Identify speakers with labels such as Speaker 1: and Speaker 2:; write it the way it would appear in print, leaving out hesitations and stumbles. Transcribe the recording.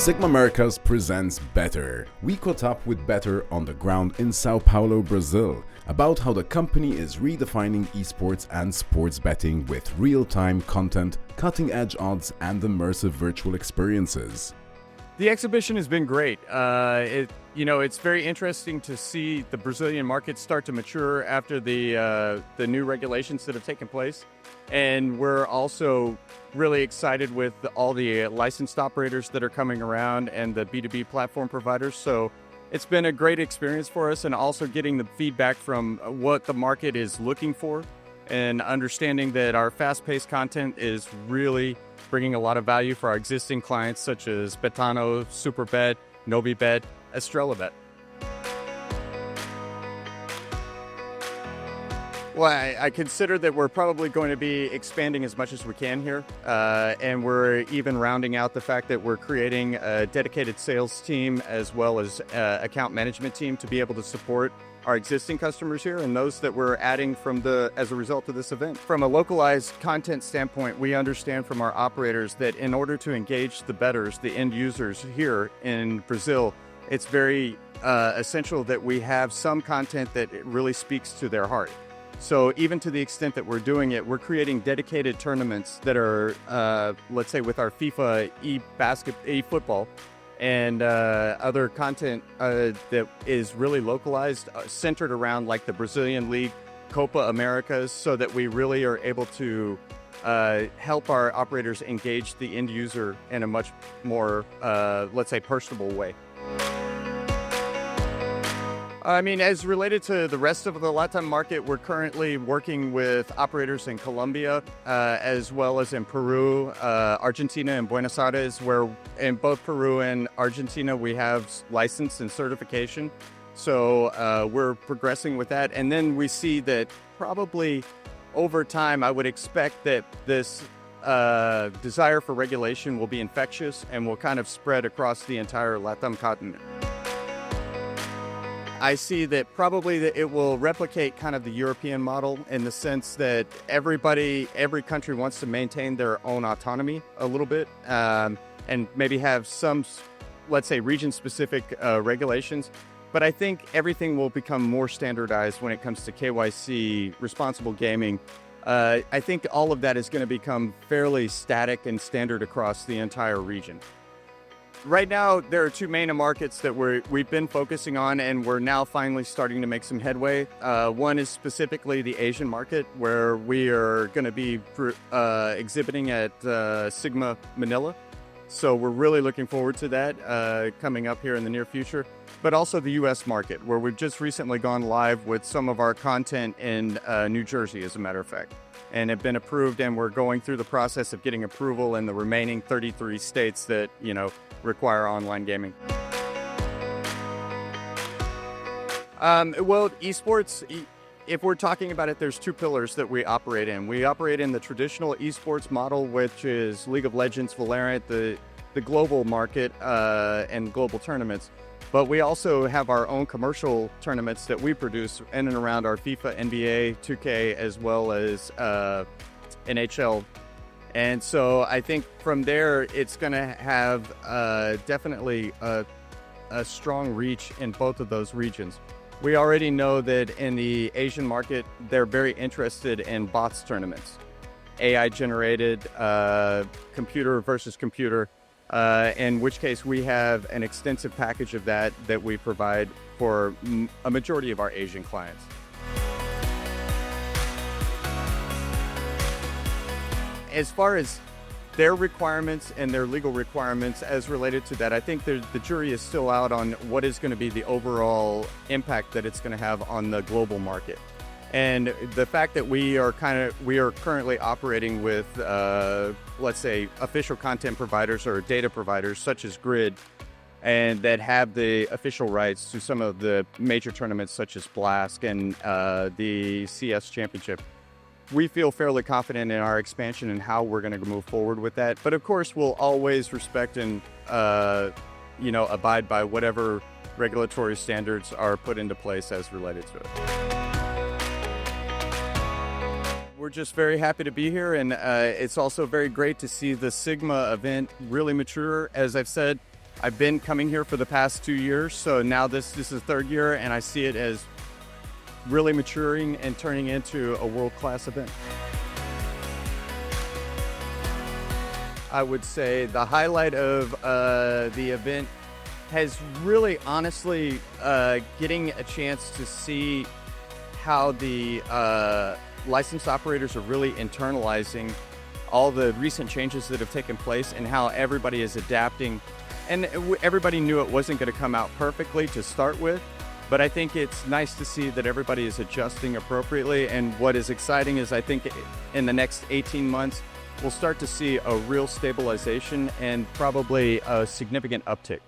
Speaker 1: SiGMA Americas presents BETER. We caught up with BETER on the ground in São Paulo, Brazil, about how the company is redefining esports and sports betting with real-time content, cutting-edge odds, and immersive virtual experiences.
Speaker 2: The exhibition has been great. It's very interesting to see the Brazilian market start to mature after the new regulations that have taken place. And we're also really excited with all the licensed operators that are coming around and the B2B platform providers. So it's been a great experience for us, and also getting the feedback from what the market is looking for and understanding that our fast-paced content is really bringing a lot of value for our existing clients such as Betano, Superbet, Novibet, EstrelaBet. Well, I consider that we're probably going to be expanding as much as we can here, and we're even rounding out the fact that we're creating a dedicated sales team as well as account management team to be able to support our existing customers here and those that we're adding as a result of this event. From a localized content standpoint, we understand from our operators that in order to engage the bettors, the end users here in Brazil, it's very essential that we have some content that really speaks to their heart. So even to the extent that we're doing it, we're creating dedicated tournaments that are, let's say with our FIFA eFootball and other content that is really localized, centered around like the Brazilian League, Copa Americas, so that we really are able to help our operators engage the end user in a much more, let's say, personable way. As related to the rest of the Latin market, we're currently working with operators in Colombia, as well as in Peru, Argentina, and Buenos Aires, where in both Peru and Argentina, we have license and certification. So we're progressing with that. And then we see that probably over time, I would expect that this desire for regulation will be infectious and will kind of spread across the entire Latin continent. I see that probably that it will replicate kind of the European model in the sense that every country wants to maintain their own autonomy a little bit, and maybe have some, let's say, region-specific regulations. But I think everything will become more standardized when it comes to KYC, responsible gaming. I think all of that is going to become fairly static and standard across the entire region. Right now, there are two main markets that we've been focusing on, and we're now finally starting to make some headway. One is specifically the Asian market, where we are going to be exhibiting at SiGMA Manila. So we're really looking forward to that coming up here in the near future. But also the U.S. market, where we've just recently gone live with some of our content in New Jersey, as a matter of fact, and have been approved, and we're going through the process of getting approval in the remaining 33 states that, require online gaming. Well, esports, if we're talking about it, there's two pillars that we operate in. We operate in the traditional esports model, which is League of Legends, Valorant, the global market, and global tournaments. But we also have our own commercial tournaments that we produce in and around our FIFA, NBA, 2K, as well as NHL. And so I think from there, it's going to have definitely a strong reach in both of those regions. We already know that in the Asian market, they're very interested in bots tournaments, AI-generated, computer versus computer, in which case we have an extensive package of that we provide for a majority of our Asian clients. As far as their requirements and their legal requirements as related to that, I think the jury is still out on what is going to be the overall impact that it's going to have on the global market. And the fact that we are currently operating with, let's say, official content providers or data providers such as Grid, and that have the official rights to some of the major tournaments such as Blask and the CS Championship, we feel fairly confident in our expansion and how we're going to move forward with that. But of course, we'll always respect and abide by whatever regulatory standards are put into place as related to it. We're just very happy to be here, and it's also very great to see the SiGMA event really mature. As I've said, I've been coming here for the past 2 years, so now this is the third year, and I see it as really maturing and turning into a world-class event. I would say the highlight of the event has really, honestly, getting a chance to see how the licensed operators are really internalizing all the recent changes that have taken place and how everybody is adapting. And everybody knew it wasn't going to come out perfectly to start with, but I think it's nice to see that everybody is adjusting appropriately. And what is exciting is I think in the next 18 months, we'll start to see a real stabilization and probably a significant uptick.